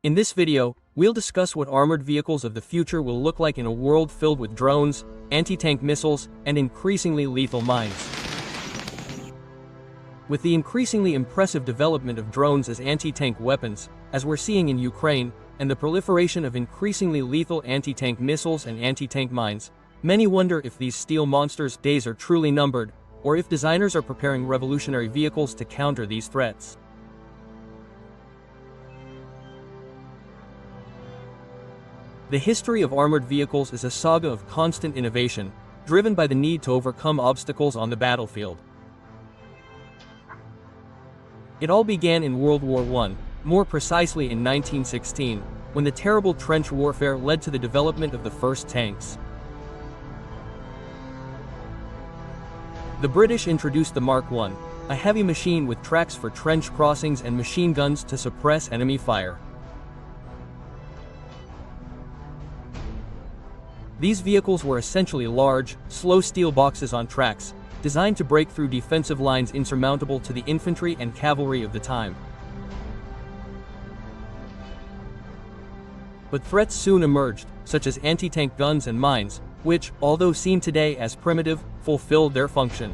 In this video, we'll discuss what armored vehicles of the future will look like in a world filled with drones, anti-tank missiles, and increasingly lethal mines. With the increasingly impressive development of drones as anti-tank weapons, as we're seeing in Ukraine, and the proliferation of increasingly lethal anti-tank missiles and anti-tank mines, many wonder if these steel monsters' days are truly numbered, or if designers are preparing revolutionary vehicles to counter these threats. The history of armored vehicles is a saga of constant innovation, driven by the need to overcome obstacles on the battlefield. It all began in World War I, more precisely in 1916, when the terrible trench warfare led to the development of the first tanks. The British introduced the Mark I, a heavy machine with tracks for trench crossings and machine guns to suppress enemy fire. These vehicles were essentially large, slow steel boxes on tracks, designed to break through defensive lines insurmountable to the infantry and cavalry of the time. But threats soon emerged, such as anti-tank guns and mines, which, although seen today as primitive, fulfilled their function.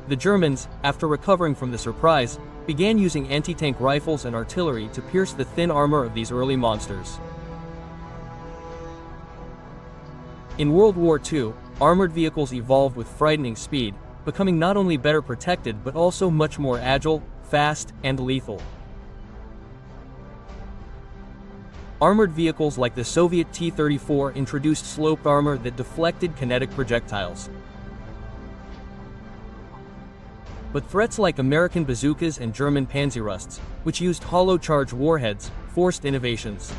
The Germans, after recovering from the surprise, began using anti-tank rifles and artillery to pierce the thin armor of these early monsters. In World War II, armored vehicles evolved with frightening speed, becoming not only better protected but also much more agile, fast, and lethal. Armored vehicles like the Soviet T-34 introduced sloped armor that deflected kinetic projectiles. But threats like American bazookas and German Panzerrusts, which used hollow-charge warheads, forced innovations.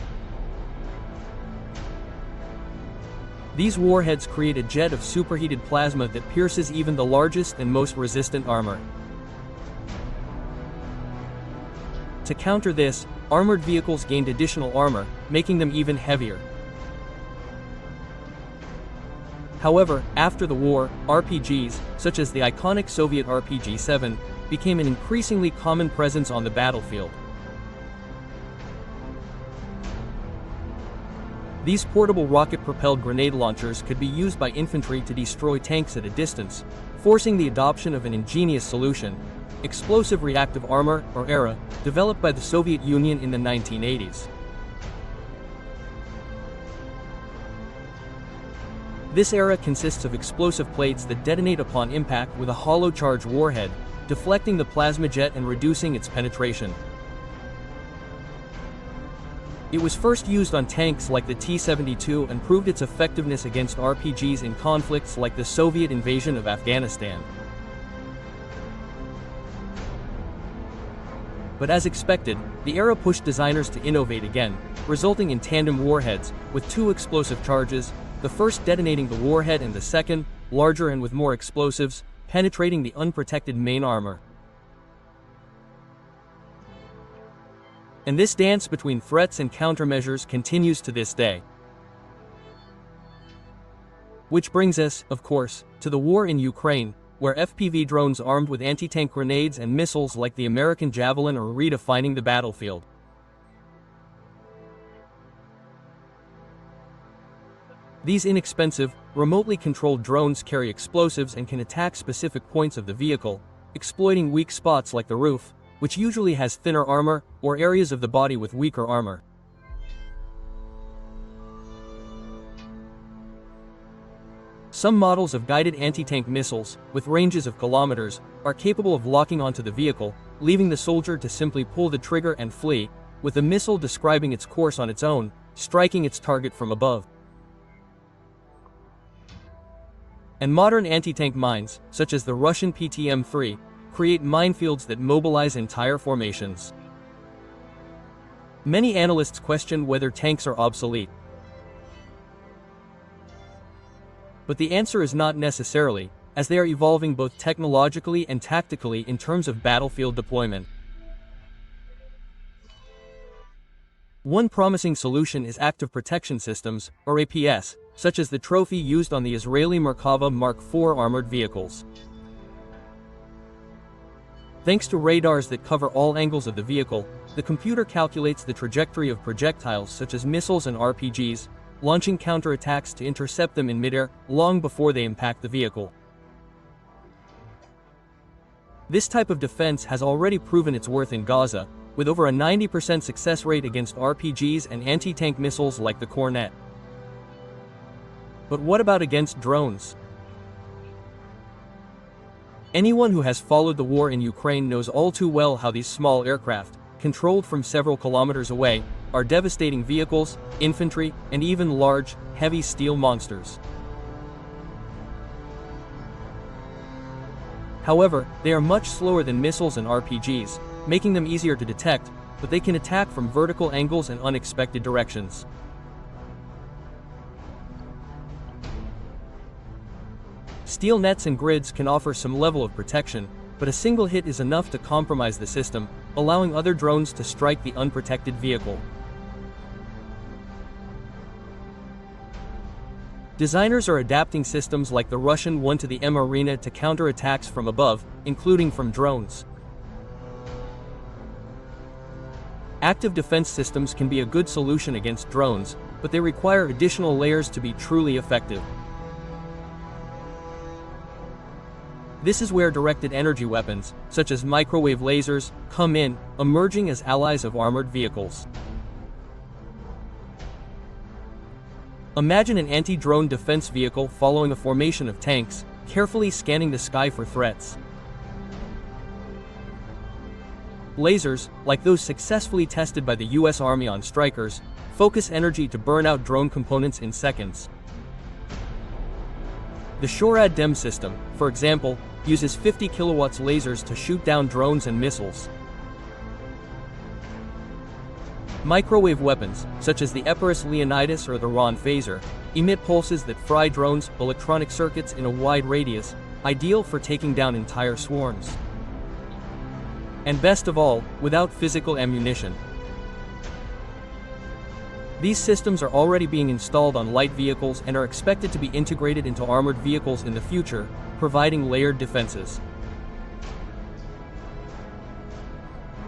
These warheads create a jet of superheated plasma that pierces even the largest and most resistant armor. To counter this, armored vehicles gained additional armor, making them even heavier. However, after the war, RPGs, such as the iconic Soviet RPG-7, became an increasingly common presence on the battlefield. These portable rocket-propelled grenade launchers could be used by infantry to destroy tanks at a distance, forcing the adoption of an ingenious solution: explosive reactive armor, or ERA, developed by the Soviet Union in the 1980s. This ERA consists of explosive plates that detonate upon impact with a hollow-charge warhead, deflecting the plasma jet and reducing its penetration. It was first used on tanks like the T-72 and proved its effectiveness against RPGs in conflicts like the Soviet invasion of Afghanistan. But as expected, the ERA pushed designers to innovate again, resulting in tandem warheads, with two explosive charges, the first detonating the warhead and the second, larger and with more explosives, penetrating the unprotected main armor. And this dance between threats and countermeasures continues to this day. Which brings us, of course, to the war in Ukraine, where FPV drones armed with anti-tank grenades and missiles like the American Javelin are redefining the battlefield. These inexpensive, remotely controlled drones carry explosives and can attack specific points of the vehicle, exploiting weak spots like the roof, which usually has thinner armor, or areas of the body with weaker armor. Some models of guided anti-tank missiles, with ranges of kilometers, are capable of locking onto the vehicle, leaving the soldier to simply pull the trigger and flee, with the missile describing its course on its own, striking its target from above. And modern anti-tank mines, such as the Russian PTM-3, create minefields that mobilize entire formations. Many analysts question whether tanks are obsolete. But the answer is not necessarily, as they are evolving both technologically and tactically in terms of battlefield deployment. One promising solution is active protection systems, or APS, such as the trophy used on the Israeli Merkava Mark IV armored vehicles. Thanks to radars that cover all angles of the vehicle, the computer calculates the trajectory of projectiles such as missiles and RPGs, launching counterattacks to intercept them in midair long before they impact the vehicle. This type of defense has already proven its worth in Gaza, with over a 90% success rate against RPGs and anti-tank missiles like the Cornet. But what about against drones? Anyone who has followed the war in Ukraine knows all too well how these small aircraft, controlled from several kilometers away, are devastating vehicles, infantry, and even large, heavy steel monsters. However, they are much slower than missiles and RPGs, making them easier to detect, but they can attack from vertical angles and unexpected directions. Steel nets and grids can offer some level of protection, but a single hit is enough to compromise the system, allowing other drones to strike the unprotected vehicle. Designers are adapting systems like the Russian one to the M-Arena to counter attacks from above, including from drones. Active defense systems can be a good solution against drones, but they require additional layers to be truly effective. This is where directed energy weapons, such as microwave lasers, come in, emerging as allies of armored vehicles. Imagine an anti-drone defense vehicle following a formation of tanks, carefully scanning the sky for threats. Lasers, like those successfully tested by the US Army on strikers, focus energy to burn out drone components in seconds. The Shorad-Dem system, for example, uses 50 kilowatts lasers to shoot down drones and missiles. Microwave weapons, such as the Epirus Leonidas or the Ron phaser, emit pulses that fry drones' electronic circuits in a wide radius, ideal for taking down entire swarms. And best of all, without physical ammunition. These systems are already being installed on light vehicles and are expected to be integrated into armored vehicles in the future, providing layered defenses.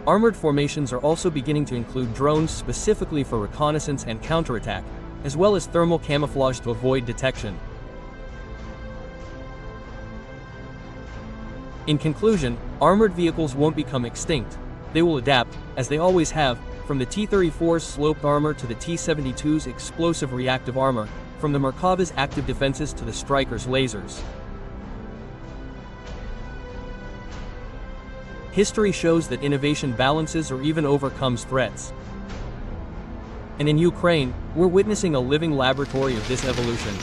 Armored formations are also beginning to include drones specifically for reconnaissance and counterattack, as well as thermal camouflage to avoid detection. In conclusion, armored vehicles won't become extinct. They will adapt, as they always have, from the T-34's sloped armor to the T-72's explosive reactive armor, from the Merkava's active defenses to the Striker's lasers. History shows that innovation balances or even overcomes threats. And in Ukraine, we're witnessing a living laboratory of this evolution.